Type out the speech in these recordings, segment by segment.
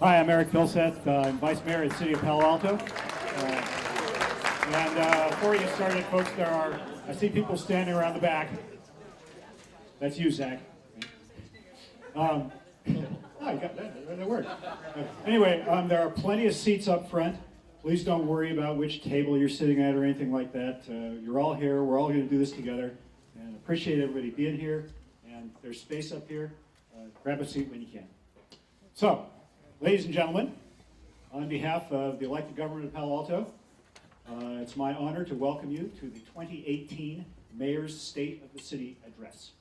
Hi, I'm Eric Vilseth. I'm Vice Mayor at the City of Palo Alto. Before we get started, folks, I see people standing around the back. That's you, Zach. Oh, you got that. That worked. Anyway, there are plenty of seats up front. Please don't worry about which table you're sitting at or anything like that. You're all here. We're all going to do this together. And appreciate everybody being here. And there's space up here. Grab a seat when you can. So, ladies and gentlemen, on behalf of the elected government of Palo Alto, it's my honor to welcome you to the 2018 Mayor's State of the City Address.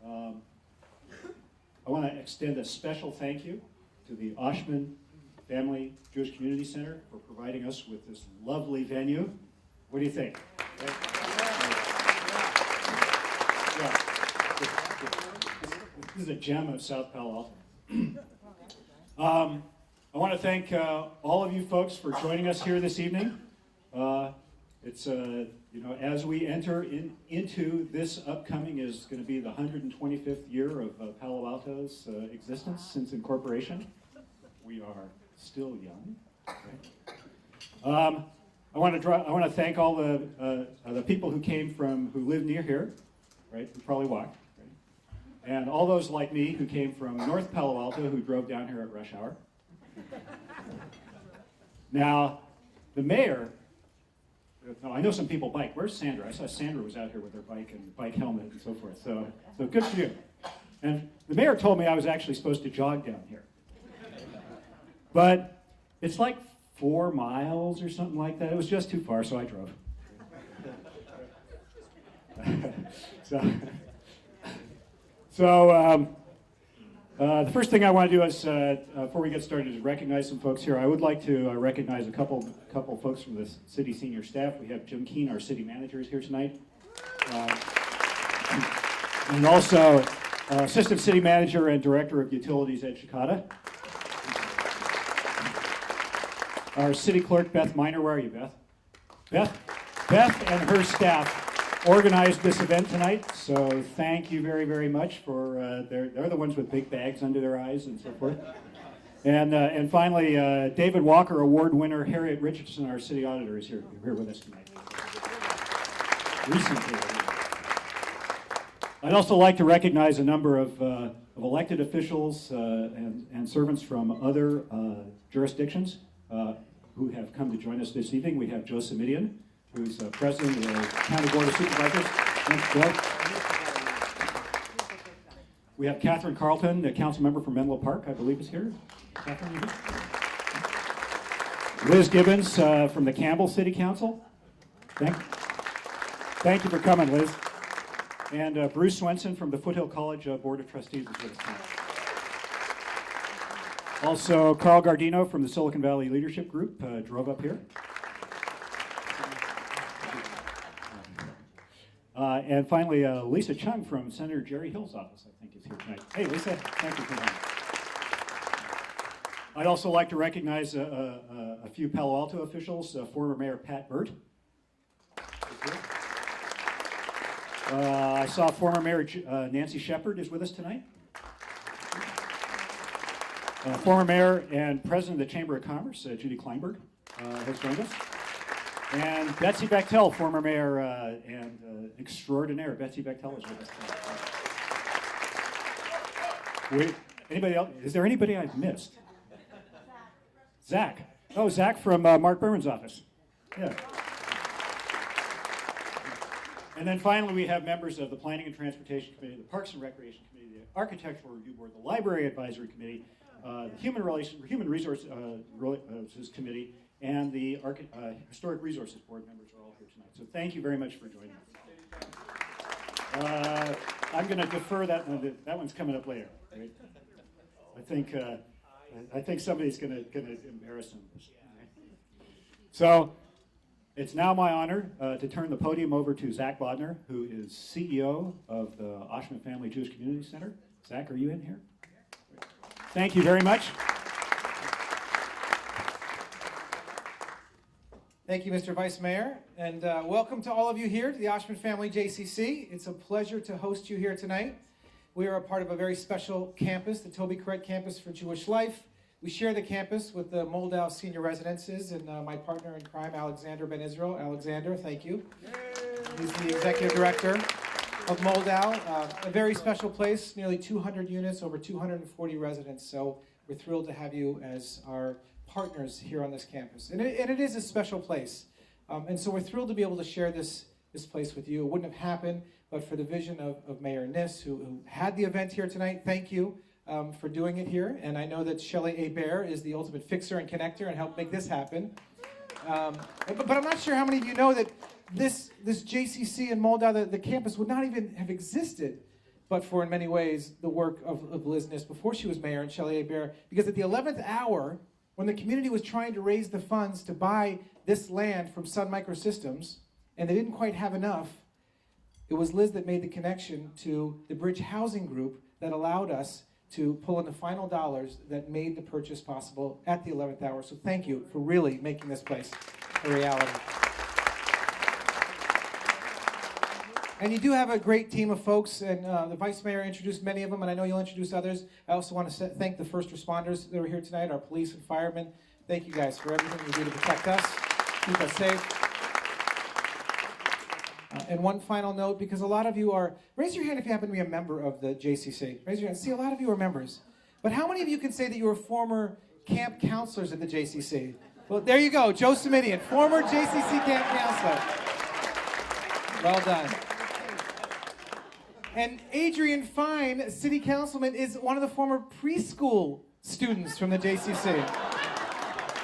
I want to extend a special thank you to the Oshman Family Jewish Community Center for providing us with this lovely venue. What do you think? Yeah. This is a gem of South Palo Alto. I want to thank all of you folks for joining us here this evening. It's as we enter into this upcoming is going to be the 125th year of Palo Alto's existence since incorporation. We are still young. Right? I want to thank all the people who live near here, right? Who probably walked, right? And all those like me who came from North Palo Alto who drove down here at rush hour. Now, the mayor. No, I know some people bike. Where's Sandra? I saw Sandra was out here with her bike and bike helmet and so forth. So good for you. And the mayor told me I was actually supposed to jog down here. But it's like 4 miles or something like that. It was just too far, so I drove. The first thing I want to do is, before we get started, is recognize some folks here. I would like to recognize a couple folks from the city senior staff. We have Jim Keene, our city manager, is here tonight. And also, Assistant City Manager and Director of Utilities, Ed Shikata. Our City Clerk, Beth Miner. Where are you, Beth? Beth and her staff organized this event tonight, so thank you very, very much for, they're the ones with big bags under their eyes and so forth. And finally, David Walker Award winner Harriet Richardson, our city auditor, is here with us tonight. Recently. I'd also like to recognize a number of elected officials and servants from other jurisdictions who have come to join us this evening. We have Joe Simidian, who's president of the County Board of Supervisors. Thanks, Joe. We have Catherine Carlton, the council member from Menlo Park, I believe is here. Catherine, you here? Liz Gibbons from the Campbell City Council. Thank you for coming, Liz. And Bruce Swenson from the Foothill College Board of Trustees is with us tonight. Also, Carl Gardino from the Silicon Valley Leadership Group drove up here. And finally, Lisa Chung from Senator Jerry Hill's office, I think, is here tonight. Hey, Lisa, thank you for coming. I'd also like to recognize a few Palo Alto officials. Former Mayor Pat Burt. I saw former Mayor Nancy Shepard is with us tonight. Former Mayor and President of the Chamber of Commerce, Judy Kleinberg, has joined us. And Betsy Bechtel, former mayor and extraordinaire. Betsy Bechtel is with us tonight. Anybody else? Is there anybody I've missed? Zach. Oh, Zach from Mark Berman's office. Yeah. And then finally, we have members of the Planning and Transportation Committee, the Parks and Recreation Committee, the Architectural Review Board, the Library Advisory Committee, the Human Resources Committee, and the Historic Resources Board members are all here tonight. So thank you very much for joining us. I'm going to defer that one. That one's coming up later. Right? I think somebody's going to embarrass them. So it's now my honor to turn the podium over to Zach Bodner, who is CEO of the Oshman Family Jewish Community Center. Zach, are you in here? Thank you very much. Thank you, Mr. Vice Mayor, and welcome to all of you here to the Oshman Family JCC. It's a pleasure to host you here tonight. We are a part of a very special campus, the Toby Corrett Campus for Jewish Life. We share the campus with the Moldau Senior Residences and my partner in crime, Alexander Ben Israel. Alexander, thank you. He's the executive director of Moldau, a very special place, nearly 200 units, over 240 residents. So we're thrilled to have you as our partners here on this campus. And it is a special place. And so we're thrilled to be able to share this place with you. It wouldn't have happened but for the vision of Mayor Niss, who had the event here tonight. Thank you for doing it here. And I know that Shelley Hebert is the ultimate fixer and connector and helped make this happen. But I'm not sure how many of you know that this JCC in Moldau, the campus, would not even have existed but for, in many ways, the work of Liz Niss before she was mayor and Shelley Hebert. Because at the 11th hour, when the community was trying to raise the funds to buy this land from Sun Microsystems, and they didn't quite have enough, it was Liz that made the connection to the Bridge Housing Group that allowed us to pull in the final dollars that made the purchase possible at the 11th hour. So thank you for really making this place a reality. And you do have a great team of folks, and the Vice Mayor introduced many of them, and I know you'll introduce others. I also want to thank the first responders that were here tonight, our police and firemen. Thank you guys for everything you do to protect us, keep us safe. And one final note, because a lot of you are, raise your hand if you happen to be a member of the JCC. Raise your hand. See, a lot of you are members. But how many of you can say that you were former camp counselors at the JCC? Well, there you go, Joe Simidian, former JCC camp counselor. Well done. And Adrian Fine, city councilman, is one of the former preschool students from the JCC.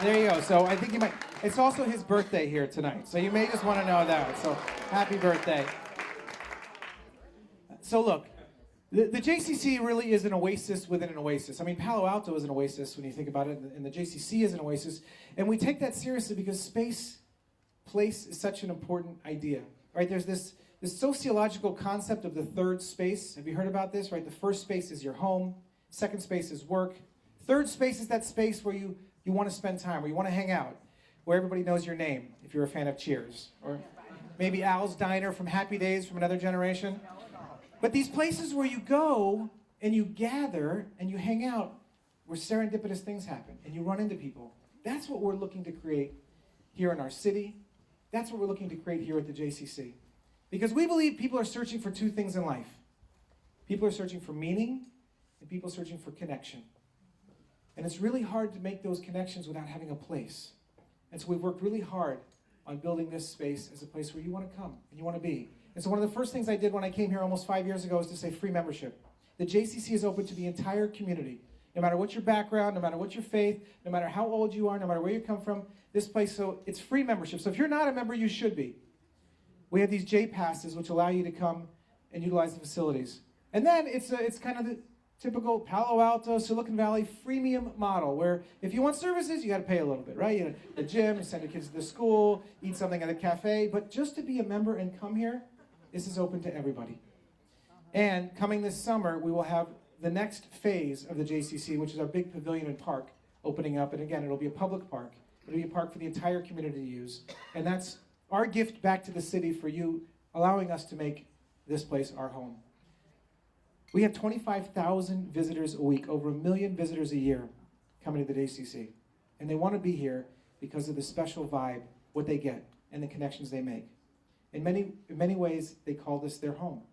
There you go. So I think you might, it's also his birthday here tonight. So you may just want to know that. So happy birthday. So look, the JCC really is an oasis within an oasis. I mean, Palo Alto is an oasis when you think about it, and the JCC is an oasis. And we take that seriously because place is such an important idea. Right? There's this sociological concept of the third space. Have you heard about this? Right? The first space is your home. Second space is work. Third space is that space where you want to spend time, where you want to hang out, where everybody knows your name, if you're a fan of Cheers. Or maybe Al's Diner from Happy Days from another generation. But these places where you go and you gather and you hang out, where serendipitous things happen and you run into people. That's what we're looking to create here in our city. That's what we're looking to create here at the JCC. Because we believe people are searching for two things in life. People are searching for meaning, and people are searching for connection. And it's really hard to make those connections without having a place. And so we've worked really hard on building this space as a place where you want to come and you want to be. And so one of the first things I did when I came here almost 5 years ago was to say free membership. The JCC is open to the entire community. No matter what your background, no matter what your faith, no matter how old you are, no matter where you come from, this place, so it's free membership. So if you're not a member, you should be. We have these J passes which allow you to come and utilize the facilities. And then it's kind of the typical Palo Alto, Silicon Valley freemium model where if you want services, you got to pay a little bit, right? You know, the gym, you send your kids to the school, eat something at a cafe. But just to be a member and come here, this is open to everybody. And coming this summer, we will have the next phase of the JCC, which is our big pavilion and park, opening up. And again, it'll be a public park. It'll be a park for the entire community to use. And that's our gift back to the city for you, allowing us to make this place our home. We have 25,000 visitors a week, over 1 million visitors a year coming to the JCC. And they want to be here because of the special vibe, what they get, and the connections they make. In many ways, they call this their home,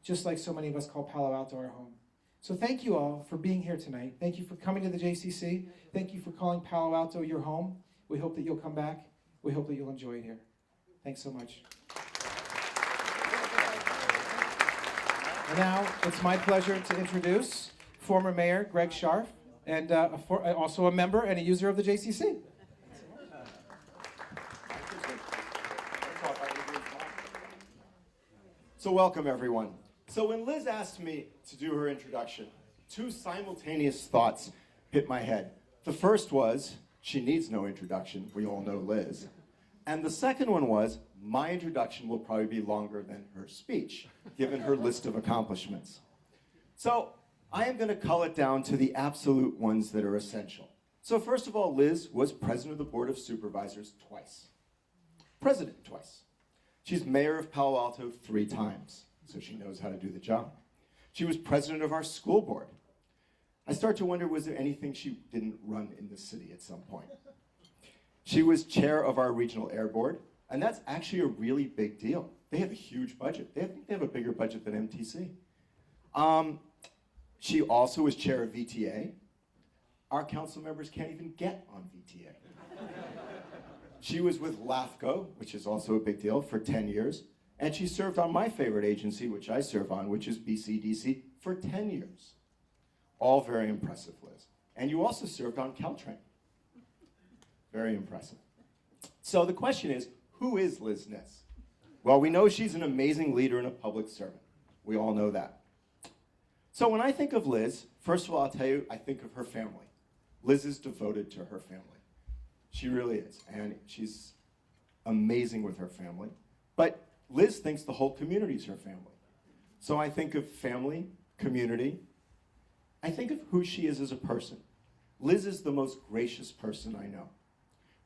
just like so many of us call Palo Alto our home. So thank you all for being here tonight. Thank you for coming to the JCC. Thank you for calling Palo Alto your home. We hope that you'll come back. We hope that you'll enjoy it here. Thanks so much. And now it's my pleasure to introduce former Mayor Greg Scharf, and also a member and a user of the JCC. So welcome, everyone. So when Liz asked me to do her introduction, two simultaneous thoughts hit my head. The first was, she needs no introduction. We all know Liz. And the second one was, my introduction will probably be longer than her speech, given her list of accomplishments. So I am going to cull it down to the absolute ones that are essential. So first of all, Liz was president of the Board of Supervisors twice. President twice. She's mayor of Palo Alto 3 times, so she knows how to do the job. She was president of our school board. I start to wonder, was there anything she didn't run in the city at some point? She was chair of our regional air board, and that's actually a really big deal. They have a huge budget. They have a bigger budget than MTC. She also was chair of VTA. Our council members can't even get on VTA. She was with LAFCO, which is also a big deal, for 10 years. And she served on my favorite agency, which I serve on, which is BCDC, for 10 years. All very impressive, Liz. And you also served on Caltrain. Very impressive. So the question is, who is Liz Ness? Well, we know she's an amazing leader and a public servant. We all know that. So when I think of Liz, first of all, I'll tell you, I think of her family. Liz is devoted to her family. She really is, and she's amazing with her family. But Liz thinks the whole community is her family. So I think of family, community. I think of who she is as a person. Liz is the most gracious person I know.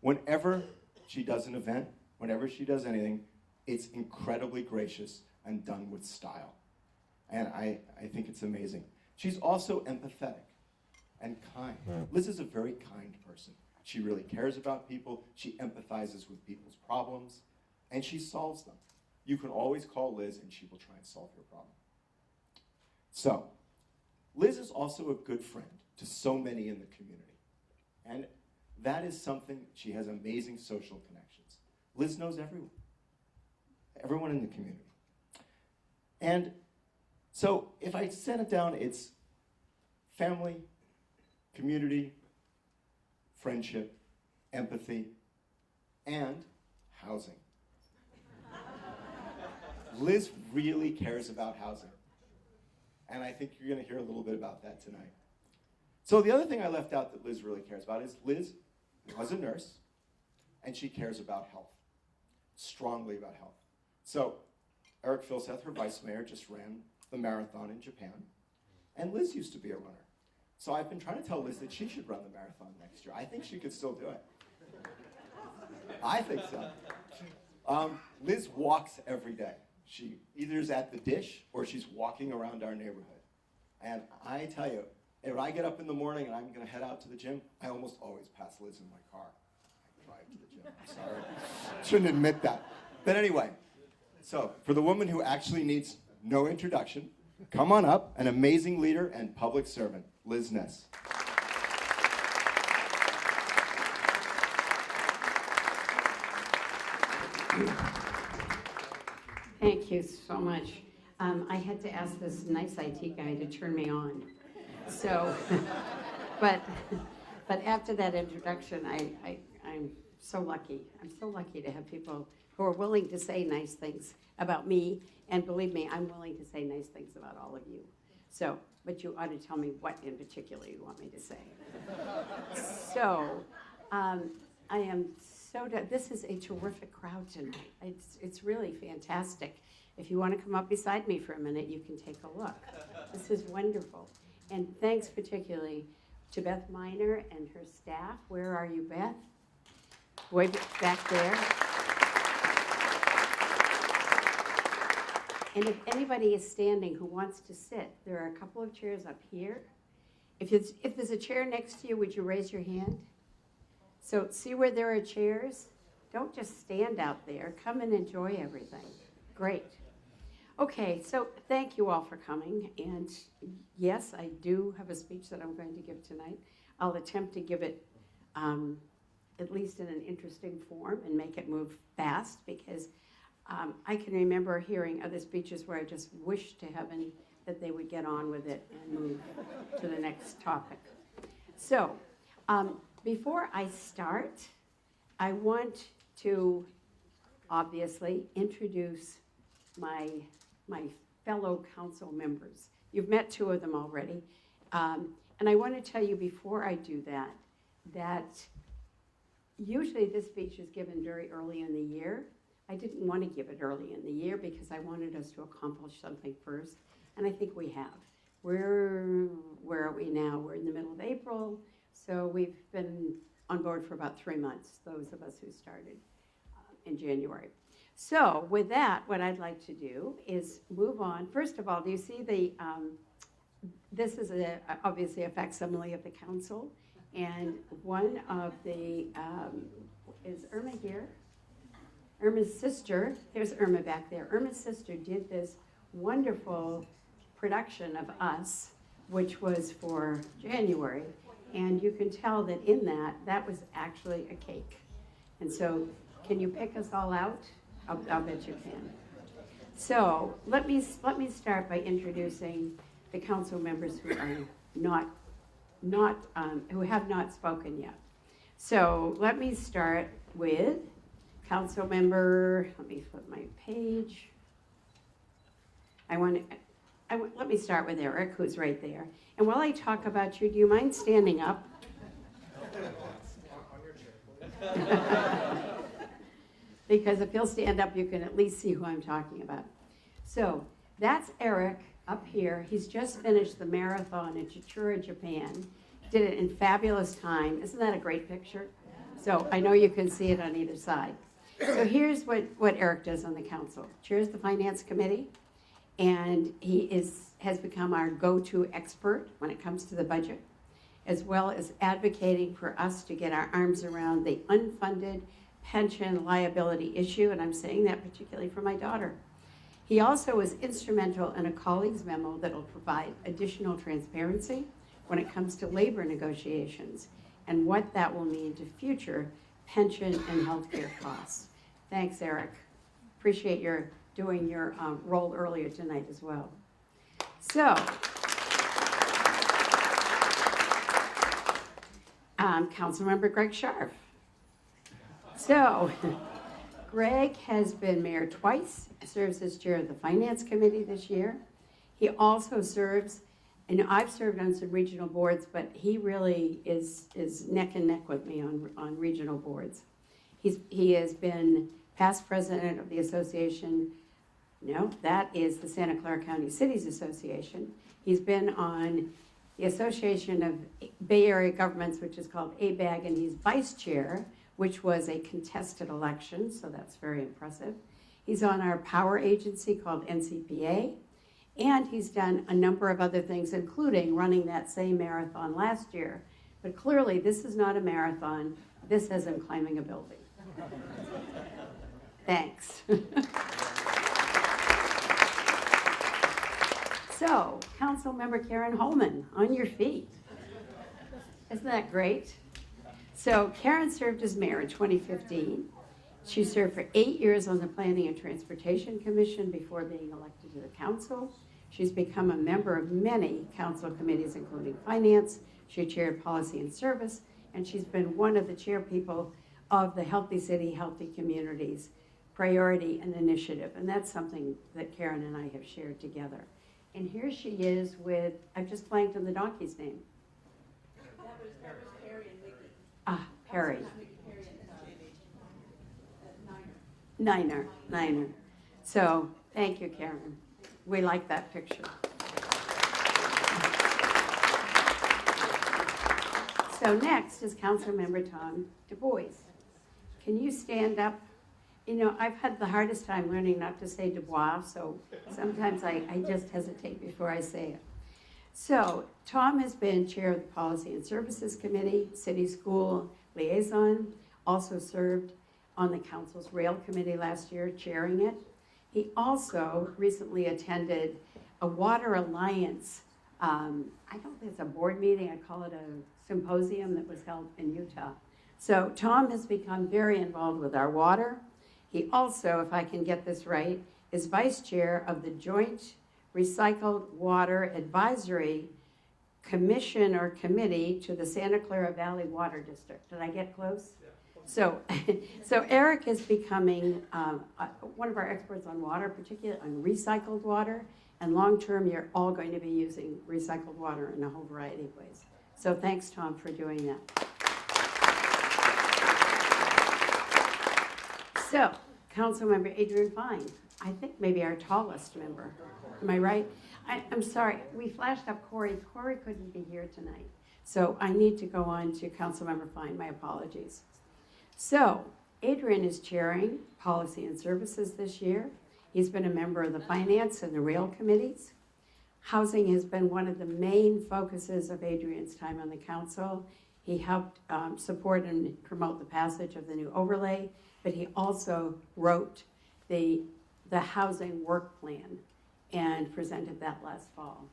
Whenever she does an event, whenever she does anything, it's incredibly gracious and done with style. And I think it's amazing. She's also empathetic and kind. Liz is a very kind person. She really cares about people. She empathizes with people's problems, and she solves them. You can always call Liz, and she will try and solve your problem. So, Liz is also a good friend to so many in the community. And that is something, she has amazing social connections. Liz knows everyone in the community. And so, if I set it down, it's family, community, friendship, empathy, and housing. Liz really cares about housing. And I think you're going to hear a little bit about that tonight. So the other thing I left out that Liz really cares about is Liz was a nurse, and she cares about health, strongly about health. So Eric Filseth, her vice mayor, just ran the marathon in Japan, and Liz used to be a runner. So I've been trying to tell Liz that she should run the marathon next year. I think she could still do it. I think so. Liz walks every day. She either is at the dish or she's walking around our neighborhood. And I tell you, if I get up in the morning and I'm going to head out to the gym, I almost always pass Liz in my car. I drive to the gym. I'm sorry. Shouldn't admit that. But anyway, so for the woman who actually needs no introduction, come on up, an amazing leader and public servant, Liz Ness. Thank you so much. I had to ask this nice IT guy to turn me on. So, but after that introduction, I'm so lucky. I'm so lucky to have people who are willing to say nice things about me. And believe me, I'm willing to say nice things about all of you. So, but you ought to tell me what in particular you want me to say. So, I am this is a terrific crowd tonight. It's really fantastic. If you want to come up beside me for a minute, you can take a look. This is wonderful. And thanks particularly to Beth Miner and her staff. Where are you, Beth? Way back there. And if anybody is standing who wants to sit, there are a couple of chairs up here. If there's a chair next to you, would you raise your hand? So see where there are chairs? Don't just stand out there. Come and enjoy everything. Great. Okay, so thank you all for coming. And yes, I do have a speech that I'm going to give tonight. I'll attempt to give it at least in an interesting form and make it move fast, because I can remember hearing other speeches where I just wished to heaven that they would get on with it and move to the next topic. So, before I start, I want to obviously introduce my fellow council members. You've met two of them already. And I want to tell you before I do that usually this speech is given very early in the year. I didn't want to give it early in the year because I wanted us to accomplish something first, and I think we have. Where are we now? We're in the middle of April, so we've been on board for about 3 months, those of us who started in January. So with that, what I'd like to do is move on. First of all, do you see this is obviously a facsimile of the council, and one of the, is Irma here? Irma's sister, there's Irma back there. Irma's sister did this wonderful production of Us, which was for January, and you can tell that in that was actually a cake. And so, can you pick us all out? I'll bet you can. So let me start by introducing the council members who are who have not spoken yet. So let me start with council member. Let me flip my page. Let me start with Eric, who's right there. And while I talk about you, do you mind standing up? Because if he'll stand up, you can at least see who I'm talking about. So that's Eric up here. He's just finished the marathon in Chichura, Japan. Did it in fabulous time. Isn't that a great picture? So I know you can see it on either side. So here's what Eric does on the council. Chairs the finance committee, and he has become our go-to expert when it comes to the budget, as well as advocating for us to get our arms around the unfunded pension liability issue, and I'm saying that particularly for my daughter. He also was instrumental in a colleague's memo that will provide additional transparency when it comes to labor negotiations and what that will mean to future pension and healthcare costs. Thanks, Eric. Appreciate your doing your role earlier tonight as well. So, Councilmember Greg Scharf. So, Greg has been mayor twice, serves as chair of the finance committee this year. He also serves, and I've served on some regional boards, but he really is neck and neck with me on regional boards. He has been past president of the association. No, that is the Santa Clara County Cities Association. He's been on the Association of Bay Area Governments, which is called ABAG, and he's vice chair, which was a contested election, so that's very impressive. He's on our power agency called NCPA, and he's done a number of other things, including running that same marathon last year. But clearly, this is not a marathon. This is him climbing a building. Thanks. So, Councilmember Karen Holman, on your feet. Isn't that great? So, Karen served as mayor in 2015. She served for 8 years on the Planning and Transportation Commission before being elected to the council. She's become a member of many council committees, including finance. She chaired policy and service, and she's been one of the chairpeople of the Healthy City, Healthy Communities priority and initiative. And that's something that Karen and I have shared together. And here she is with, I've just blanked on the donkey's name. That was Perry and Mickey. Ah, Perry. Perry and Niner. So, thank you, Karen. We like that picture. So next is Councilmember Tom DuBois. Can you stand up? You know, I've had the hardest time learning not to say Dubois, so sometimes I just hesitate before I say it. So, Tom has been chair of the Policy and Services Committee, City School Liaison, also served on the council's rail committee last year, chairing it. He also recently attended a Water Alliance, I don't think it's a board meeting, I call it a symposium that was held in Utah. So Tom has become very involved with our water. He also, if I can get this right, is vice chair of the Joint Recycled Water Advisory Commission or Committee to the Santa Clara Valley Water District. Did I get close? So Eric is becoming one of our experts on water, particularly on recycled water. And long-term, you're all going to be using recycled water in a whole variety of ways. So thanks, Tom, for doing that. So, Councilmember Adrian Fine, I think maybe our tallest member. Am I right? I'm sorry, we flashed up Corey. Corey couldn't be here tonight. So I need to go on to Councilmember Fine. My apologies. So, Adrian is chairing Policy and Services this year. He's been a member of the Finance and the Rail Committees. Housing has been one of the main focuses of Adrian's time on the council. He helped support and promote the passage of the new overlay, but he also wrote the housing work plan and presented that last fall.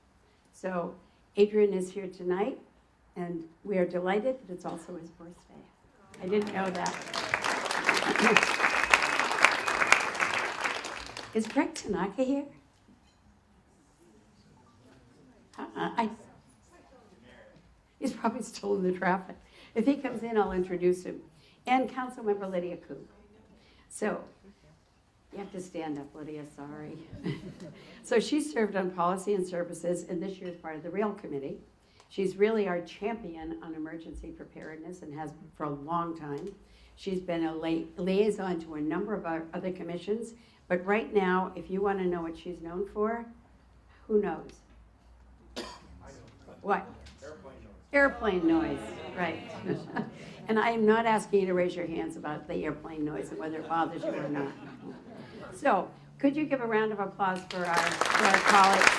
So Adrian is here tonight, and we are delighted that it's also his birthday. I didn't know that. Is Greg Tanaka here? He's probably still in the traffic. If he comes in, I'll introduce him. And Councilmember Lydia Koo. So, you have to stand up, Lydia, sorry. So she served on policy and services, and this year is part of the Rail Committee. She's really our champion on emergency preparedness and has been for a long time. She's been a liaison to a number of our other commissions, but right now, if you want to know what she's known for, who knows? What? Airplane noise, right. And I am not asking you to raise your hands about the airplane noise and whether it bothers you or not. So, could you give a round of applause for our colleagues?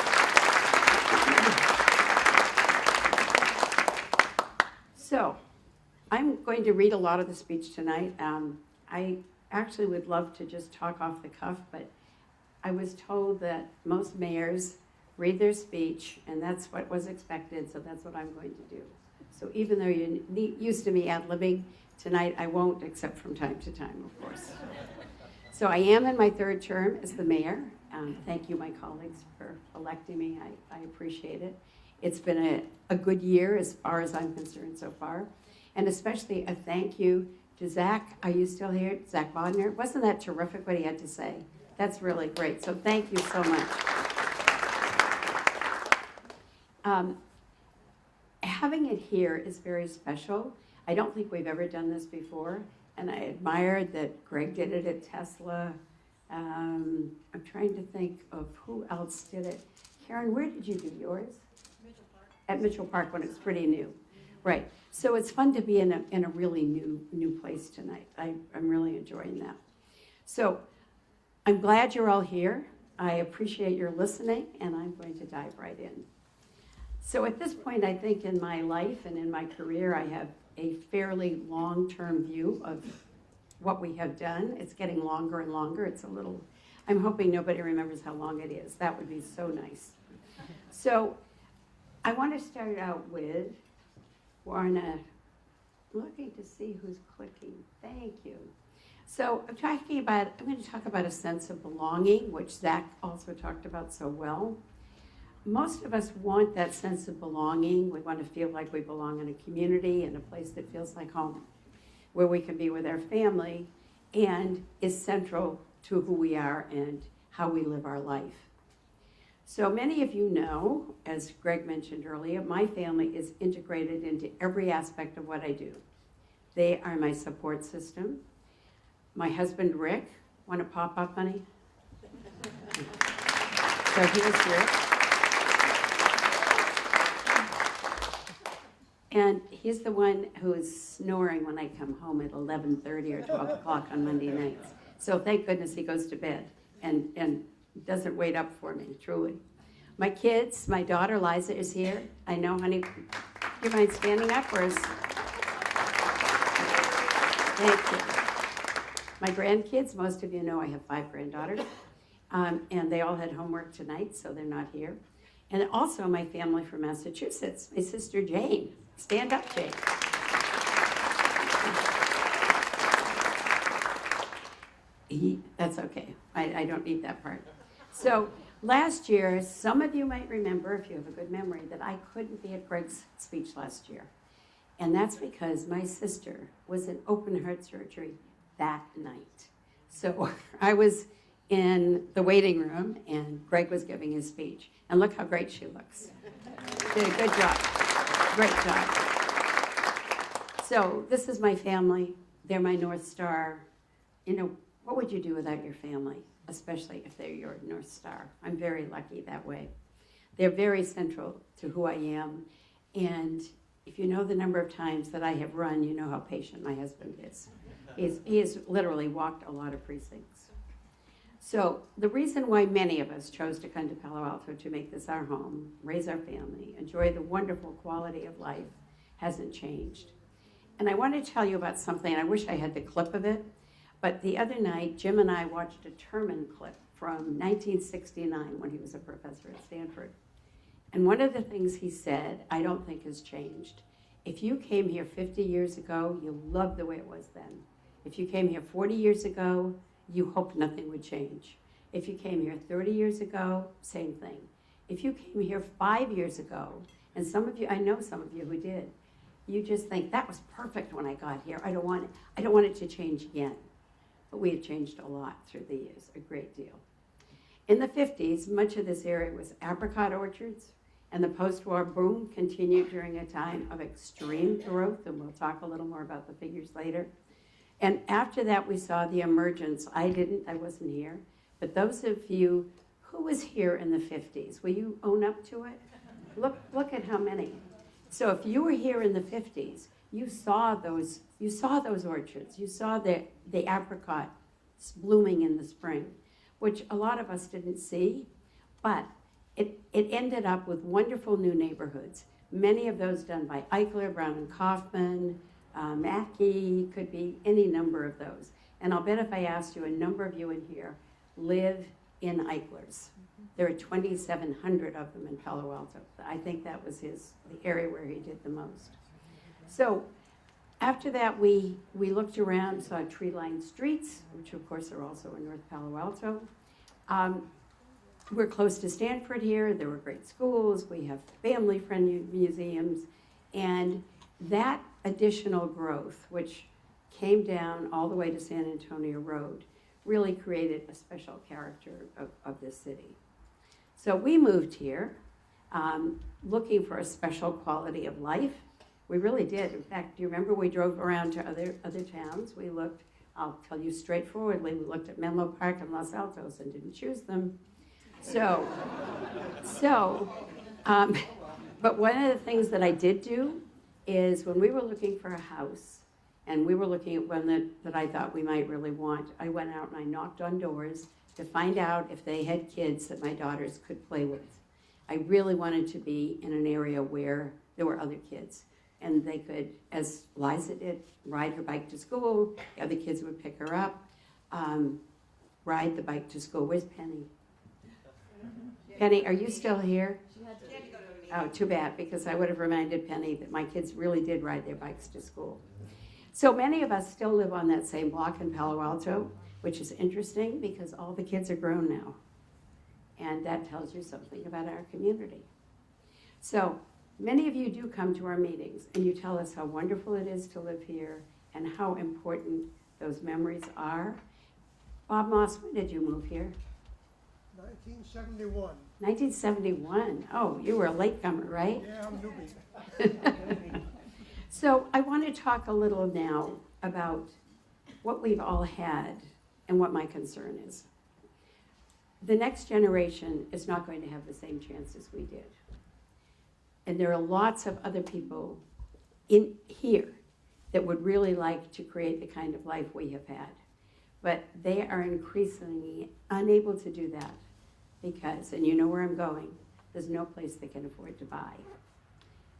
So, I'm going to read a lot of the speech tonight. I actually would love to just talk off the cuff, but I was told that most mayors read their speech, and that's what was expected, so that's what I'm going to do. So even though you're used to me ad-libbing, tonight I won't, except from time to time, of course. So I am in my third term as the mayor. Thank you, my colleagues, for electing me. I appreciate it. It's been a good year as far as I'm concerned so far. And especially a thank you to Zach. Are you still here? Zach Bodner. Wasn't that terrific what he had to say? That's really great. So thank you so much. Having it here is very special. I don't think we've ever done this before, and I admired that Greg did it at Tesla. I'm trying to think of who else did it. Karen, where did you do yours? Mitchell Park. At Mitchell Park when it was pretty new. Right. So it's fun to be in a really new place tonight. I'm really enjoying that. So I'm glad you're all here. I appreciate your listening, and I'm going to dive right in. So at this point, I think in my life and in my career, I have a fairly long-term view of what we have done. It's getting longer and longer. It's a little, I'm hoping nobody remembers how long it is. That would be so nice. So I want to start out with Warna. Looking to see who's clicking. Thank you. So I'm going to talk about a sense of belonging, which Zach also talked about so well. Most of us want that sense of belonging. We want to feel like we belong in a community, in a place that feels like home, where we can be with our family and is central to who we are and how we live our life. So many of you know, as Greg mentioned earlier, my family is integrated into every aspect of what I do. They are my support system. My husband, Rick, want to pop up, honey? So here's Rick. And he's the one who is snoring when I come home at 11:30 or 12 o'clock on Monday nights. So thank goodness he goes to bed and doesn't wait up for me, truly. My kids, my daughter Liza is here. I know, honey. Do you mind standing up or is... Thank you. My grandkids, most of you know I have 5 granddaughters. And they all had homework tonight, so they're not here. And also my family from Massachusetts, my sister Jane. Stand up, Jane. That's okay. I don't need that part. So last year, some of you might remember, if you have a good memory, that I couldn't be at Greg's speech last year. And that's because my sister was in open heart surgery that night. So I was in the waiting room, and Greg was giving his speech. And look how great she looks. Did a good job. Great job. So this is my family. They're my North Star. You know, what would you do without your family, especially if they're your North Star? I'm very lucky that way. They're very central to who I am. And if you know the number of times that I have run, you know how patient my husband is. He has literally walked a lot of precincts. So the reason why many of us chose to come to Palo Alto to make this our home, raise our family, enjoy the wonderful quality of life hasn't changed. And I want to tell you about something, I wish I had the clip of it, but the other night, Jim and I watched a Terman clip from 1969 when he was a professor at Stanford. And one of the things he said, I don't think has changed. If you came here 50 years ago, you loved the way it was then. If you came here 40 years ago, you hoped nothing would change. If you came here 30 years ago, same thing. If you came here 5 years ago, and some of you, I know some of you who did, you just think, that was perfect when I got here. I don't want it to change again. But we have changed a lot through the years, a great deal. In the 50s, much of this area was apricot orchards, and the post-war boom continued during a time of extreme growth, and we'll talk a little more about the figures later. And after that, we saw the emergence. I wasn't here, but those of you who was here in the 50s, will you own up to it? Look at how many. So if you were here in the 50s, you saw those orchards. You saw the apricot blooming in the spring, which a lot of us didn't see, but it ended up with wonderful new neighborhoods. Many of those done by Eichler, Brown and Kaufman, Mackey, could be any number of those. And I'll bet if I asked you, a number of you in here live in Eichler's. There are 2,700 of them in Palo Alto. I think that was the area where he did the most. So after that, we looked around, saw tree-lined streets, which of course are also in North Palo Alto. We're close to Stanford here. There were great schools. We have family-friendly museums. And that additional growth, which came down all the way to San Antonio Road, really created a special character of this city. So we moved here looking for a special quality of life. We really did. In fact, do you remember we drove around to other towns? We looked, I'll tell you straightforwardly, we looked at Menlo Park and Los Altos and didn't choose them. But one of the things that I did do is when we were looking for a house, and we were looking at one that I thought we might really want, I went out and I knocked on doors to find out if they had kids that my daughters could play with. I really wanted to be in an area where there were other kids, and they could, as Liza did, ride her bike to school, the other kids would pick her up, ride the bike to school. Where's Penny? Penny, are you still here? Oh, too bad, because I would have reminded Penny that my kids really did ride their bikes to school. So many of us still live on that same block in Palo Alto, which is interesting because all the kids are grown now. And that tells you something about our community. So many of you do come to our meetings and you tell us how wonderful it is to live here and how important those memories are. Bob Moss, when did you move here? 1971. 1971. Oh, you were a latecomer, right? Yeah, I'm a newbie. So I want to talk a little now about what we've all had and what my concern is. The next generation is not going to have the same chances we did. And there are lots of other people in here that would really like to create the kind of life we have had. But they are increasingly unable to do that because, and you know where I'm going, there's no place they can afford to buy.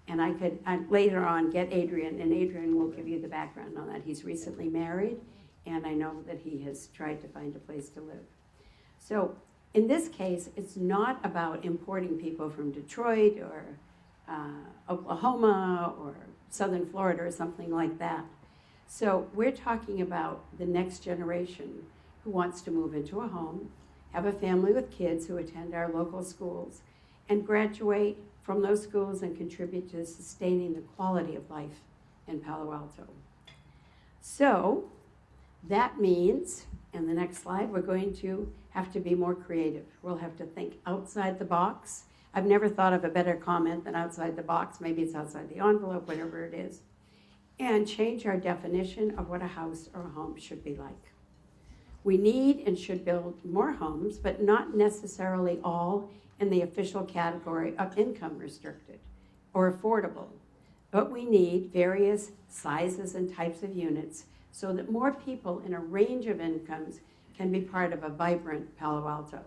And I could later on get Adrian, and Adrian will give you the background on that. He's recently married, and I know that he has tried to find a place to live. So in this case, it's not about importing people from Detroit or Oklahoma or Southern Florida or something like that. So we're talking about the next generation who wants to move into a home, have a family with kids who attend our local schools, and graduate from those schools and contribute to sustaining the quality of life in Palo Alto. So that means, in the next slide, we're going to have to be more creative. We'll have to think outside the box. I've never thought of a better comment than outside the box. Maybe it's outside the envelope, whatever it is. And change our definition of what a house or a home should be like. We need and should build more homes, but not necessarily all in the official category of income restricted or affordable. But we need various sizes and types of units so that more people in a range of incomes can be part of a vibrant Palo Alto.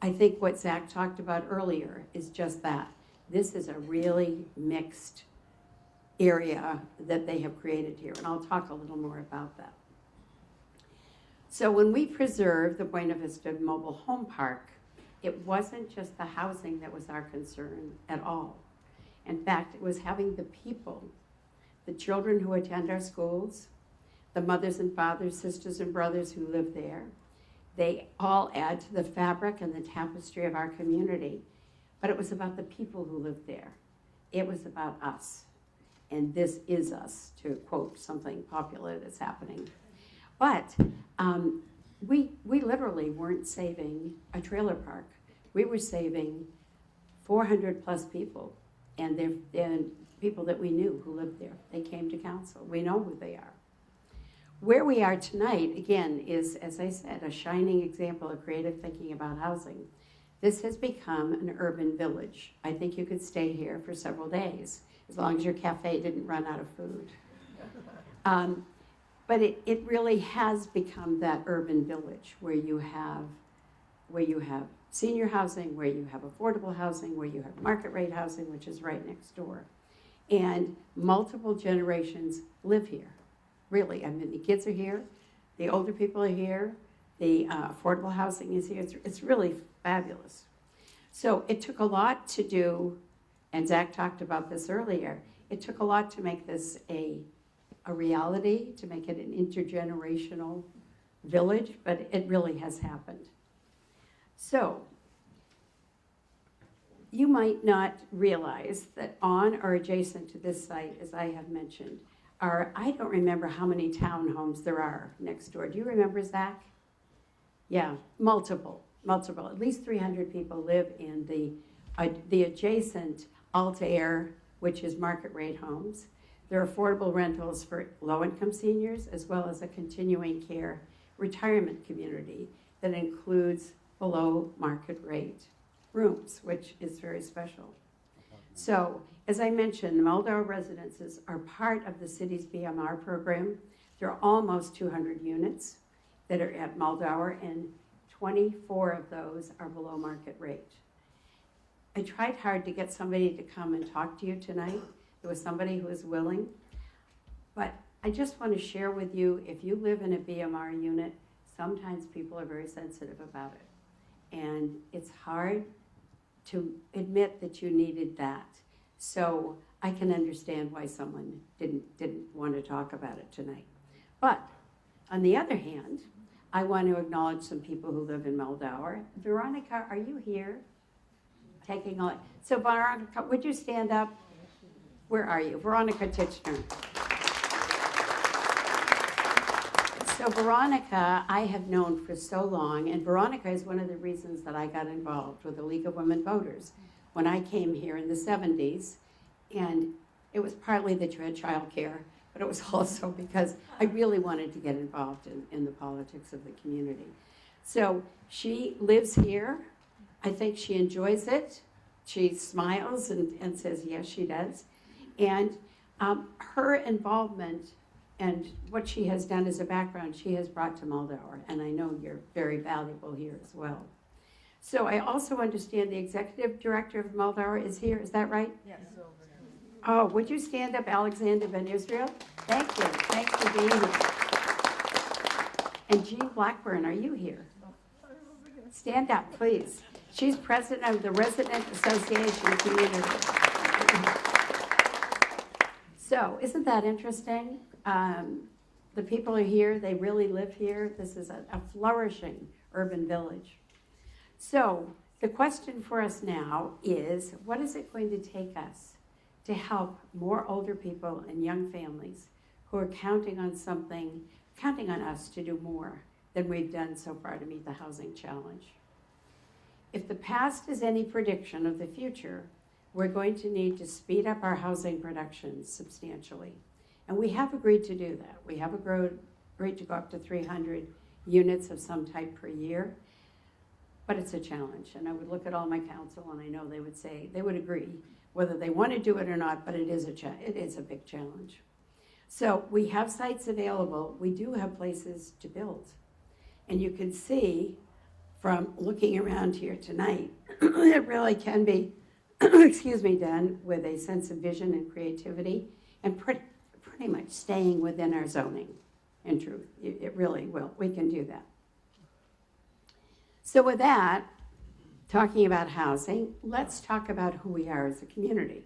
I think what Zach talked about earlier is just that. This is a really mixed area that they have created here, and I'll talk a little more about that. So when we preserved the Buena Vista Mobile Home Park, it wasn't just the housing that was our concern at all. In fact, it was having the people, the children who attend our schools, the mothers and fathers, sisters and brothers who live there. They all add to the fabric and the tapestry of our community. But it was about the people who lived there. It was about us. And this is us, to quote something popular that's happening. But we literally weren't saving a trailer park. We were saving 400 plus people and people that we knew who lived there. They came to council. We know who they are. Where we are tonight, again, is, as I said, a shining example of creative thinking about housing. This has become an urban village. I think you could stay here for several days, as long as your cafe didn't run out of food. But it really has become that urban village where you have senior housing, where you have affordable housing, where you have market rate housing, which is right next door. And multiple generations live here, really. I mean, the kids are here, the older people are here, the affordable housing is here. It's really fabulous. So it took a lot to do, and Zach talked about this earlier, it took a lot to make this a reality, to make it an intergenerational village, but it really has happened. So, you might not realize that on or adjacent to this site, as I have mentioned, I don't remember how many townhomes there are next door. Do you remember, Zach? Yeah, multiple. At least 300 people live in the adjacent Altair, which is market rate homes. There are affordable rentals for low-income seniors, as well as a continuing care retirement community that includes below market rate rooms, which is very special. So, as I mentioned, the Muldaur residences are part of the city's BMR program. There are almost 200 units that are at Muldaur, and 24 of those are below market rate. I tried hard to get somebody to come and talk to you tonight. There was somebody who was willing. But I just want to share with you, if you live in a BMR unit, sometimes people are very sensitive about it. And it's hard to admit that you needed that. So I can understand why someone didn't want to talk about it tonight. But on the other hand, I want to acknowledge some people who live in Muldaur. Veronica, are you here? So Veronica, would you stand up? Where are you? Veronica Titchener. So Veronica, I have known for so long, and Veronica is one of the reasons that I got involved with the League of Women Voters when I came here in the 70s. And it was partly that you had childcare, but it was also because I really wanted to get involved in the politics of the community. So she lives here. I think she enjoys it. She smiles and says, yes, she does. And her involvement and what she has done as a background, she has brought to Muldaur. And I know you're very valuable here as well. So I also understand the executive director of Muldaur is here. Is that right? Yes. Oh, would you stand up, Alexander Ben Israel? Thank you. Thanks for being here. And Jean Blackburn, are you here? Stand up, please. She's president of the Resident Association Community. So, isn't that interesting? The people are here. They really live here. This is a flourishing urban village. So, the question for us now is, what is it going to take us to help more older people and young families who are counting on us to do more than we've done so far to meet the housing challenge? If the past is any prediction of the future, we're going to need to speed up our housing production substantially. And we have agreed to do that. We have agreed to go up to 300 units of some type per year. But it's a challenge. And I would look at all my council, and I know they would say, they would agree, whether they want to do it or not, but it is a big challenge. So we have sites available. We do have places to build. And you can see from looking around here tonight, it really can be, excuse me, done with a sense of vision and creativity and pretty much staying within our zoning, in truth. It really will. We can do that. So with that, talking about housing, let's talk about who we are as a community.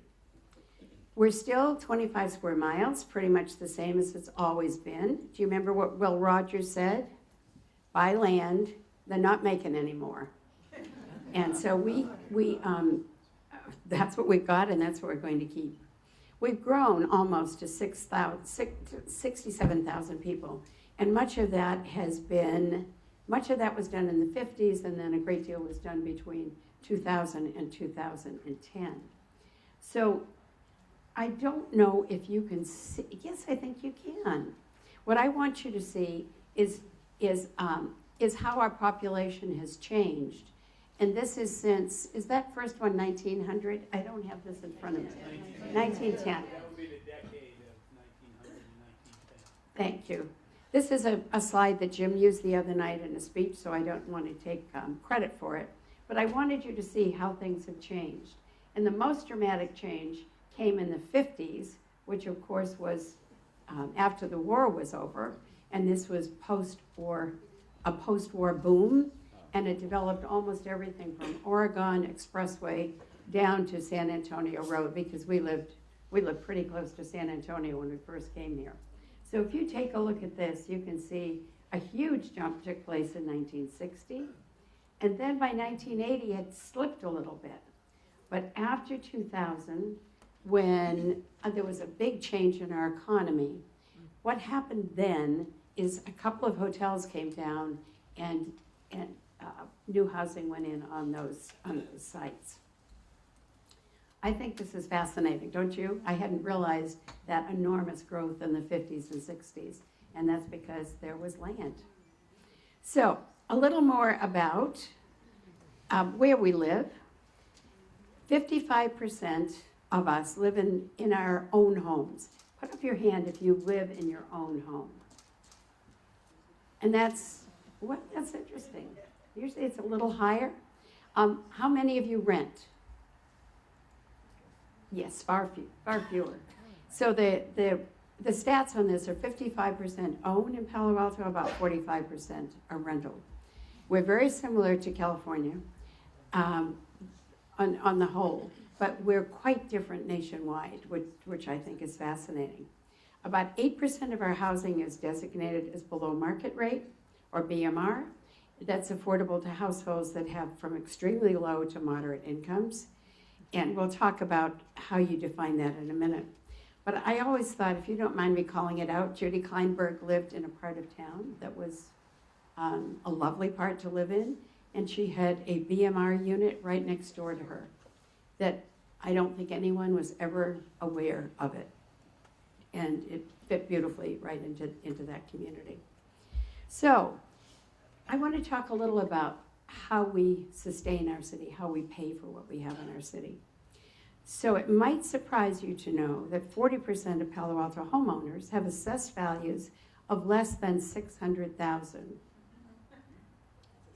We're still 25 square miles, pretty much the same as it's always been. Do you remember what Will Rogers said? Buy land, they're not making any more. And so that's what we've got and that's what we're going to keep. We've grown almost to 67,000 people. And much of that was done in the 50s, and then a great deal was done between 2000 and 2010. So I don't know if you can see, yes, I think you can. What I want you to see is how our population has changed. And this is since, is that first one 1900? I don't have this in front of me. 1910. That would be the decade of 1900 and 1910. Thank you. This is a slide that Jim used the other night in a speech, so I don't want to take credit for it. But I wanted you to see how things have changed. And the most dramatic change came in the 50s, which of course was after the war was over. And this was a post-war boom. And it developed almost everything from Oregon Expressway down to San Antonio Road, because we lived pretty close to San Antonio when we first came here. So if you take a look at this, you can see a huge jump took place in 1960. And then by 1980, it slipped a little bit. But after 2000, when there was a big change in our economy, what happened then is a couple of hotels came down and new housing went in on those sites. I think this is fascinating, don't you? I hadn't realized that enormous growth in the 50s and 60s, and that's because there was land. So, a little more about where we live. 55% of us live in our own homes. Put up your hand if you live in your own home. And that's interesting. Usually it's a little higher. How many of you rent? Yes, far fewer. So the stats on this are 55% own in Palo Alto, about 45% are rental. We're very similar to California on the whole, but we're quite different nationwide, which I think is fascinating. About 8% of our housing is designated as below market rate, or BMR. That's affordable to households that have from extremely low to moderate incomes. And we'll talk about how you define that in a minute. But I always thought, if you don't mind me calling it out, Judy Kleinberg lived in a part of town that was a lovely part to live in, and she had a BMR unit right next door to her that I don't think anyone was ever aware of it. And it fit beautifully right into that community. So I want to talk a little about how we sustain our city, how we pay for what we have in our city. So it might surprise you to know that 40% of Palo Alto homeowners have assessed values of less than $600,000.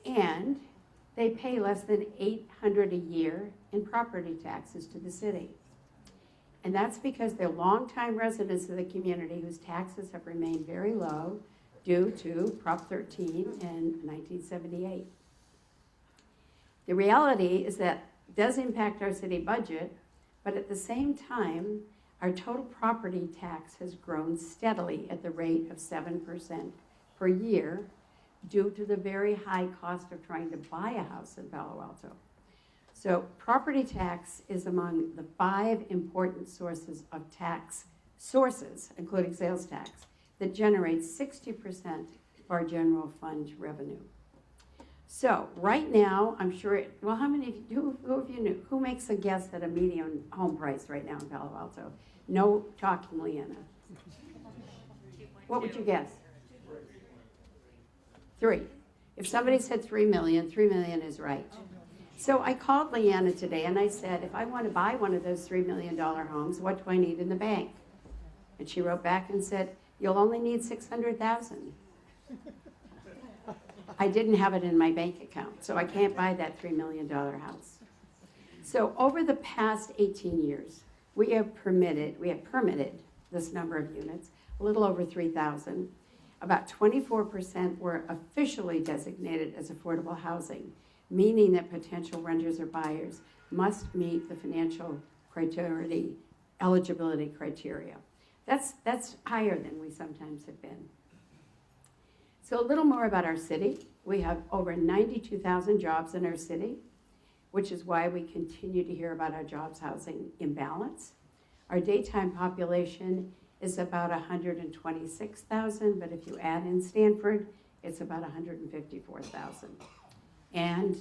And they pay less than $800 a year in property taxes to the city. And that's because they're longtime residents of the community whose taxes have remained very low due to Prop 13 in 1978. The reality is that it does impact our city budget, but at the same time, our total property tax has grown steadily at the rate of 7% per year due to the very high cost of trying to buy a house in Palo Alto. So property tax is among the 5 important sources of tax sources, including sales tax, that generates 60% of our general fund revenue. So right now, I'm sure, well, how many of you, who of you knew, who makes a guess at a median home price right now in Palo Alto? No talking, Leanna. What would you guess? 3. If somebody said 3 million, 3 million is right. So I called Leanna today and I said, if I want to buy one of those $3 million homes, what do I need in the bank? And she wrote back and said, you'll only need $600,000. I didn't have it in my bank account, so I can't buy that $3 million house. So over the past 18 years, we have permitted this number of units, a little over 3,000. About 24% were officially designated as affordable housing, meaning that potential renters or buyers must meet the financial criteria, eligibility criteria. That's higher than we sometimes have been. So a little more about our city. We have over 92,000 jobs in our city, which is why we continue to hear about our jobs housing imbalance. Our daytime population is about 126,000, but if you add in Stanford, it's about 154,000. And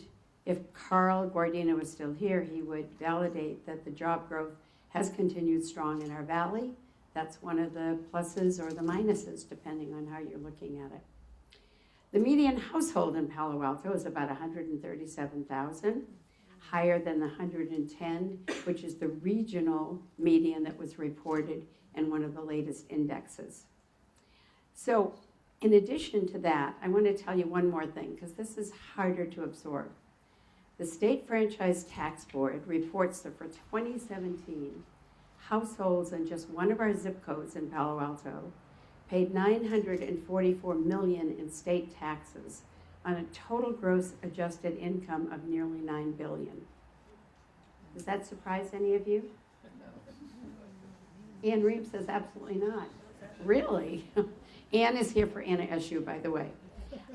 if Carl Guardino was still here, he would validate that the job growth has continued strong in our valley. That's one of the pluses or the minuses, depending on how you're looking at it. The median household in Palo Alto is about 137,000, higher than the 110, which is the regional median that was reported in one of the latest indexes. So in addition to that, I want to tell you one more thing, because this is harder to absorb. The State Franchise Tax Board reports that for 2017, households in just one of our zip codes in Palo Alto paid $944 million in state taxes on a total gross adjusted income of nearly $9 billion. Does that surprise any of you? Ann Reeves says absolutely not. Really? Ann is here for Anna SU, by the way.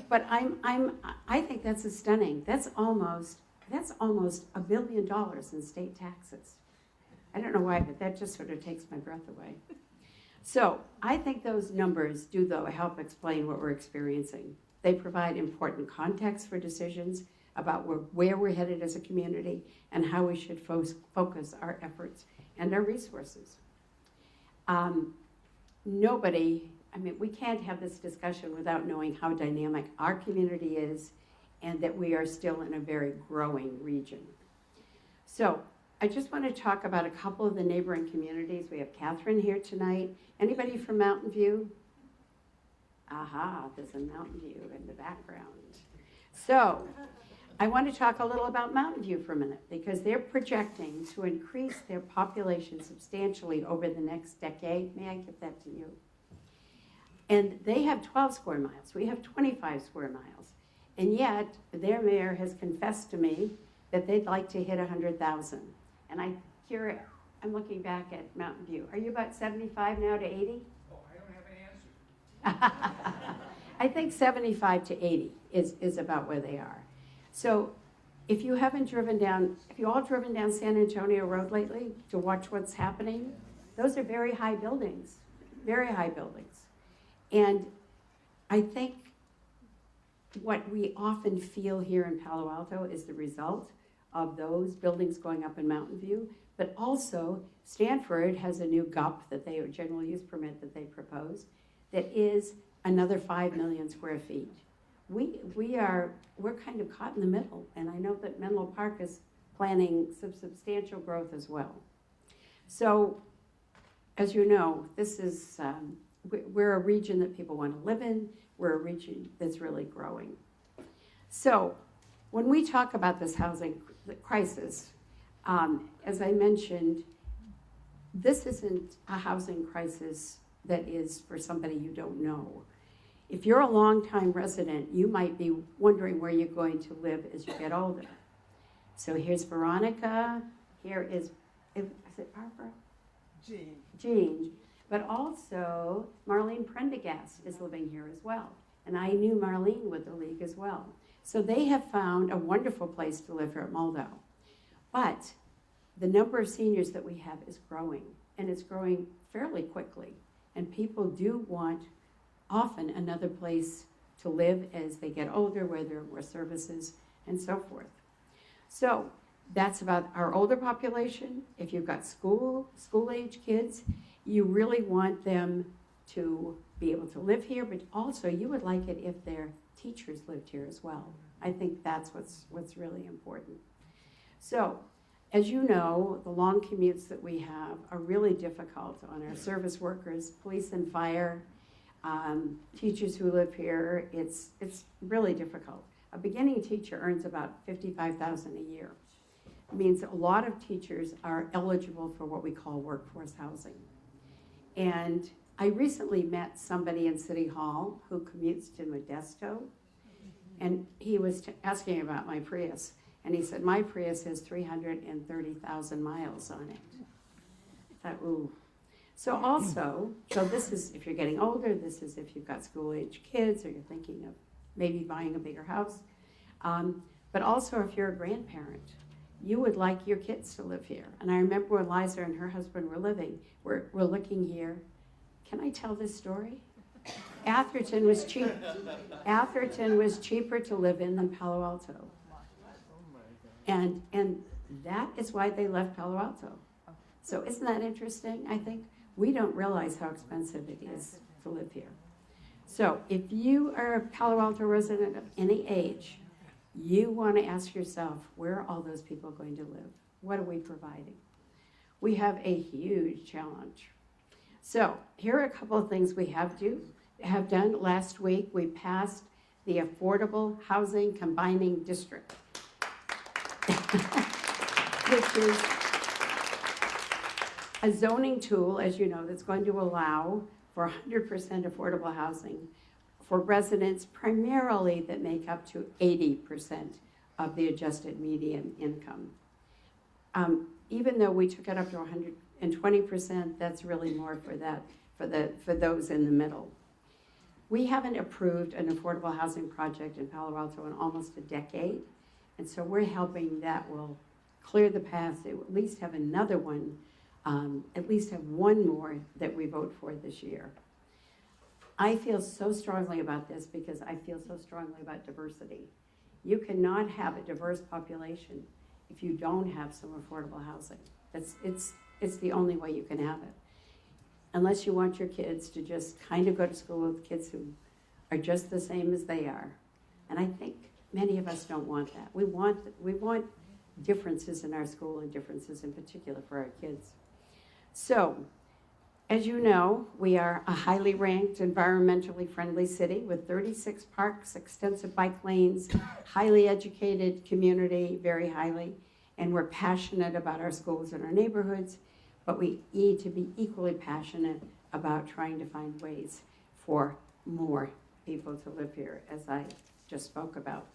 But I think that's stunning. That's almost $1 billion in state taxes. I don't know why, but that just sort of takes my breath away. So I think those numbers do, though, help explain what we're experiencing. They provide important context for decisions about where we're headed as a community and how we should focus our efforts and our resources. We can't have this discussion without knowing how dynamic our community is and that we are still in a very growing region. So I just want to talk about a couple of the neighboring communities. We have Catherine here tonight. Anybody from Mountain View? Aha, there's a Mountain View in the background. So I want to talk a little about Mountain View for a minute, because they're projecting to increase their population substantially over the next decade. May I give that to you? And they have 12 square miles. We have 25 square miles. And yet, their mayor has confessed to me that they'd like to hit 100,000. And I'm looking back at Mountain View. Are you about 75 now to 80? Oh, I don't have an answer. I think 75 to 80 is about where they are. So if you all driven down San Antonio Road lately to watch what's happening, those are very high buildings, very high buildings. And I think what we often feel here in Palo Alto is the result of those buildings going up in Mountain View, but also Stanford has a new GUP, that they, general use permit that they proposed, that is another 5 million square feet. We're kind of caught in the middle, and I know that Menlo Park is planning some substantial growth as well. So, as you know, this is, we're a region that people want to live in. We're a region that's really growing. So, when we talk about this housing crisis, as I mentioned, this isn't a housing crisis that is for somebody you don't know. If you're a longtime resident, you might be wondering where you're going to live as you get older. So here's Veronica, here is it Barbara? Jean. But also, Marlene Prendergast is living here as well. And I knew Marlene with the league as well. So they have found a wonderful place to live here at Moldau. But the number of seniors that we have is growing, and it's growing fairly quickly. And people do want often another place to live as they get older, where there are more services and so forth. So that's about our older population. If you've got school-age kids, you really want them to be able to live here, but also you would like it if their teachers lived here as well. I think that's what's really important. So, as you know, the long commutes that we have are really difficult on our service workers, police and fire. teachers who live here, it's really difficult. A beginning teacher earns about $55,000 a year. It means a lot of teachers are eligible for what we call workforce housing. And I recently met somebody in City Hall who commutes to Modesto, and he was asking about my Prius. And he said, my Prius has 330,000 miles on it. I thought, ooh. So also, so this is if you're getting older, this is if you've got school-age kids or you're thinking of maybe buying a bigger house. But also if you're a grandparent, you would like your kids to live here. And I remember when Liza and her husband were living, we're looking here. Can I tell this story? Atherton was cheap. Atherton was cheaper to live in than Palo Alto. And that is why they left Palo Alto. So isn't that interesting? I think we don't realize how expensive it is to live here. So if you are a Palo Alto resident of any age, you want to ask yourself, where are all those people going to live? What are we providing? We have a huge challenge. So here are a couple of things we have done. Last week, we passed the Affordable Housing Combining District, which is a zoning tool, as you know, that's going to allow for 100% affordable housing for residents primarily that make up to 80% of the adjusted median income. Even though we took it up to 120%, that's really more for those in the middle. We haven't approved an affordable housing project in Palo Alto in almost a decade, and so we're hoping that will clear the path to at least have another one, at least have one more that we vote for this year. I feel so strongly about this because I feel so strongly about diversity. You cannot have a diverse population if you don't have some affordable housing. It's the only way you can have it. Unless you want your kids to just kind of go to school with kids who are just the same as they are. And I think many of us don't want that. We want differences in our school and differences in particular for our kids. So, as you know, we are a highly ranked, environmentally friendly city with 36 parks, extensive bike lanes, highly educated community, very highly, and we're passionate about our schools and our neighborhoods, but we need to be equally passionate about trying to find ways for more people to live here, as I just spoke about.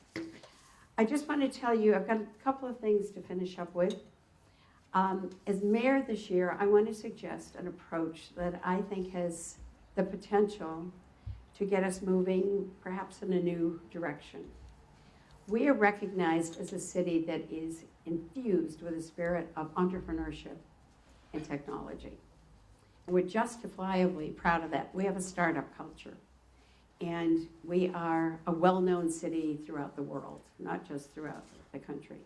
I just want to tell you, I've got a couple of things to finish up with. As mayor this year, I want to suggest an approach that I think has the potential to get us moving perhaps in a new direction. We are recognized as a city that is infused with a spirit of entrepreneurship and technology. We're justifiably proud of that. We have a startup culture, and we are a well-known city throughout the world, not just throughout the country.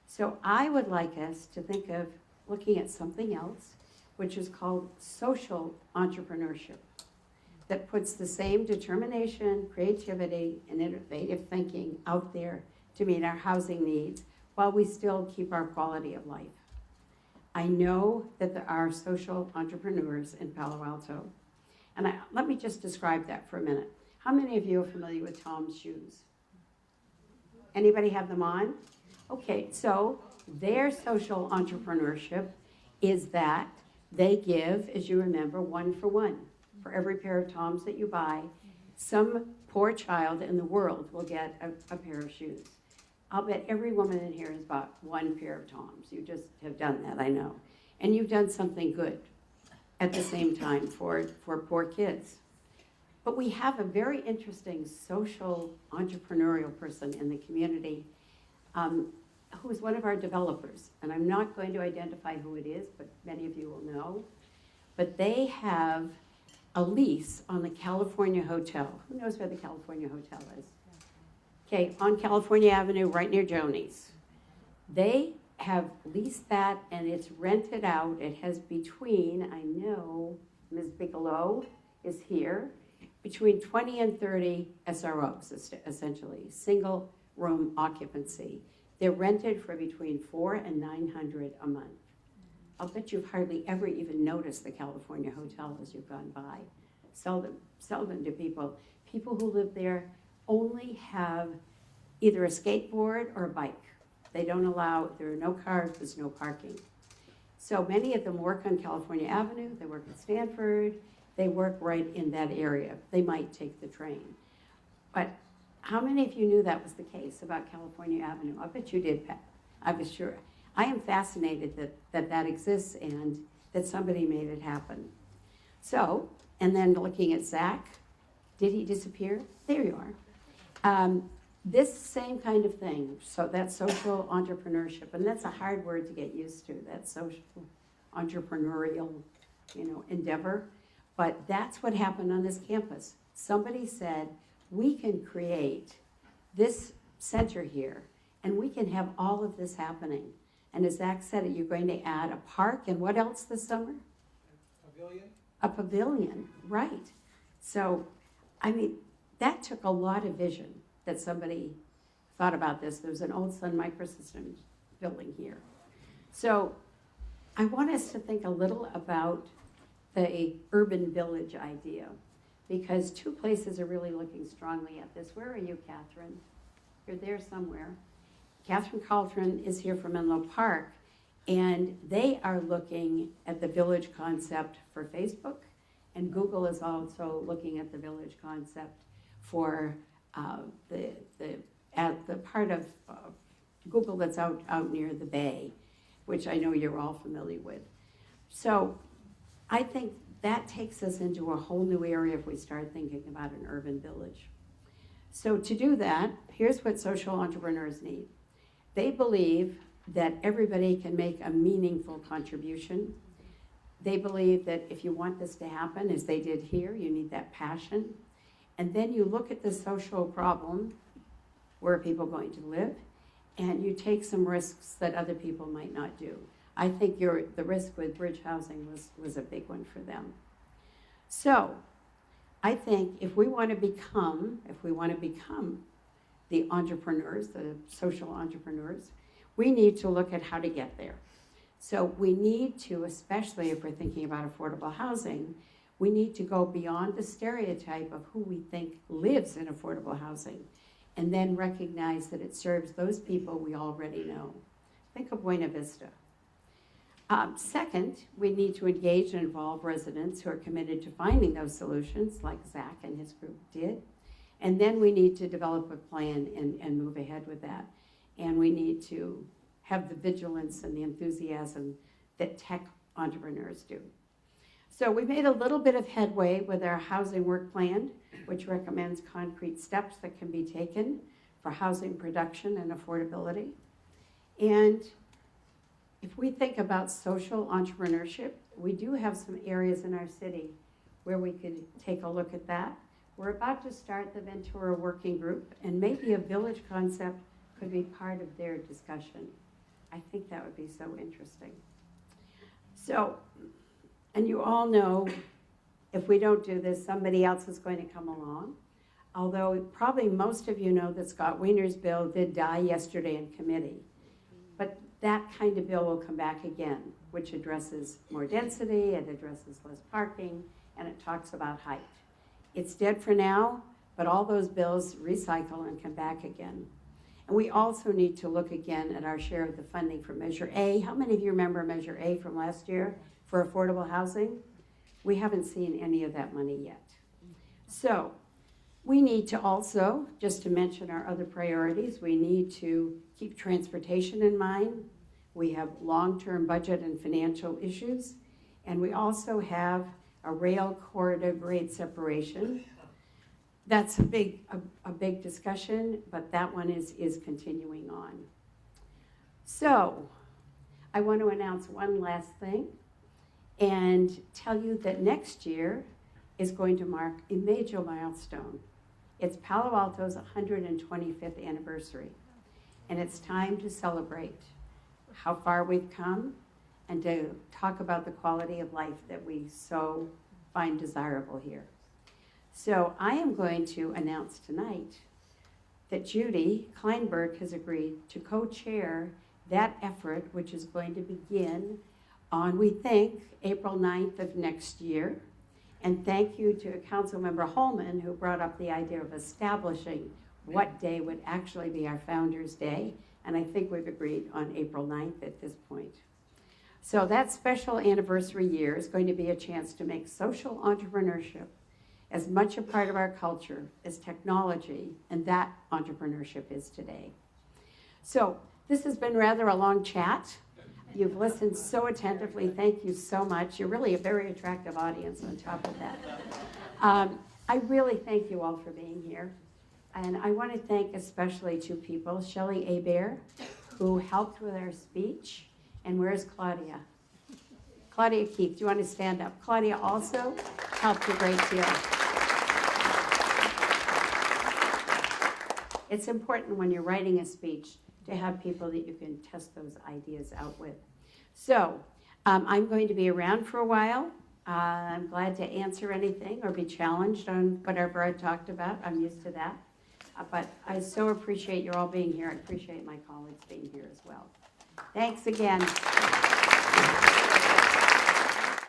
So I would like us to think of looking at something else, which is called social entrepreneurship, that puts the same determination, creativity, and innovative thinking out there to meet our housing needs while we still keep our quality of life. I know that there are social entrepreneurs in Palo Alto, and let me just describe that for a minute. How many of you are familiar with Tom's Shoes? Anybody have them on? Okay, so their social entrepreneurship is that they give, as you remember, 1 for 1. For every pair of Toms that you buy, some poor child in the world will get a pair of shoes. I'll bet every woman in here has bought 1 pair of Toms. You just have done that, I know. And you've done something good at the same time for poor kids. But we have a very interesting social entrepreneurial person in the community who is one of our developers. And I'm not going to identify who it is, but many of you will know. But they have a lease on the California Hotel. Who knows where the California Hotel is? Okay, on California Avenue, right near Joni's. They have leased that, and it's rented out. It has between, I know Ms. Bigelow is here, between 20 and 30 SROs, essentially, single room occupancy. They're rented for between $400 and $900 a month. I'll bet you've hardly ever even noticed the California Hotel as you've gone by. seldom do people who live there only have either a skateboard or a bike. They don't allow, there are no cars, there's no parking. So many of them work on California Avenue, they work at Stanford, they work right in that area. They might take the train. But how many of you knew that was the case about California Avenue? I bet you did, Pat. I was sure. I am fascinated that exists and that somebody made it happen. So, and then looking at Zach, did he disappear? There you are. This same kind of thing, so that's social entrepreneurship, and that's a hard word to get used to, that social entrepreneurial, endeavor. But that's what happened on this campus. Somebody said, we can create this center here, and we can have all of this happening. And as Zach said, you're going to add a park, and what else this summer? Pavilion? A pavilion, right. So, that took a lot of vision that somebody thought about this. There was an old Sun Microsystems building here. So I want us to think a little about the urban village idea, because two places are really looking strongly at this. Where are you, Catherine? You're there somewhere. Catherine Caltron is here from Menlo Park, and they are looking at the village concept for Facebook, and Google is also looking at the village concept for the part of Google that's out near the bay, which I know you're all familiar with. So I think that takes us into a whole new area if we start thinking about an urban village. So to do that, here's what social entrepreneurs need. They believe that everybody can make a meaningful contribution. They believe that if you want this to happen, as they did here, you need that passion. And then you look at the social problem, where are people going to live, and you take some risks that other people might not do. I think the risk with bridge housing was a big one for them. So I think if we want to become the entrepreneurs, the social entrepreneurs, we need to look at how to get there. So we need to, especially if we're thinking about affordable housing, we need to go beyond the stereotype of who we think lives in affordable housing, and then recognize that it serves those people we already know. Think of Buena Vista. Second, we need to engage and involve residents who are committed to finding those solutions, like Zach and his group did. And then we need to develop a plan and move ahead with that. And we need to have the vigilance and the enthusiasm that tech entrepreneurs do. So we made a little bit of headway with our housing work plan, which recommends concrete steps that can be taken for housing production and affordability. And if we think about social entrepreneurship, we do have some areas in our city where we could take a look at that. We're about to start the Ventura Working Group, and maybe a village concept could be part of their discussion. I think that would be so interesting. So, and you all know, if we don't do this, somebody else is going to come along. Although probably most of you know that Scott Wiener's bill did die yesterday in committee. But that kind of bill will come back again, which addresses more density, it addresses less parking, and it talks about height. It's dead for now, but all those bills recycle and come back again. And we also need to look again at our share of the funding for Measure A. How many of you remember Measure A from last year for affordable housing? We haven't seen any of that money yet. So we need to also, just to mention our other priorities, we need to keep transportation in mind. We have long-term budget and financial issues. And we also have a rail corridor grade separation. That's a big discussion, but that one is continuing on. So I want to announce one last thing and tell you that next year is going to mark a major milestone. It's Palo Alto's 125th anniversary, and it's time to celebrate how far we've come and to talk about the quality of life that we so find desirable here. So I am going to announce tonight that Judy Kleinberg has agreed to co-chair that effort, which is going to begin on, we think, April 9th of next year. And thank you to Councilmember Holman, who brought up the idea of establishing what day would actually be our Founders' Day. And I think we've agreed on April 9th at this point. So that special anniversary year is going to be a chance to make social entrepreneurship as much a part of our culture as technology and that entrepreneurship is today. So this has been rather a long chat. You've listened so attentively. Thank you so much. You're really a very attractive audience on top of that. I really thank you all for being here. And I want to thank especially two people, Shelley Hebert, who helped with our speech. And where's Claudia? Claudia Keith, do you want to stand up? Claudia also helped a great deal. It's important when you're writing a speech to have people that you can test those ideas out with. So I'm going to be around for a while. I'm glad to answer anything or be challenged on whatever I talked about. I'm used to that. But I so appreciate you all being here. I appreciate my colleagues being here as well. Thanks again.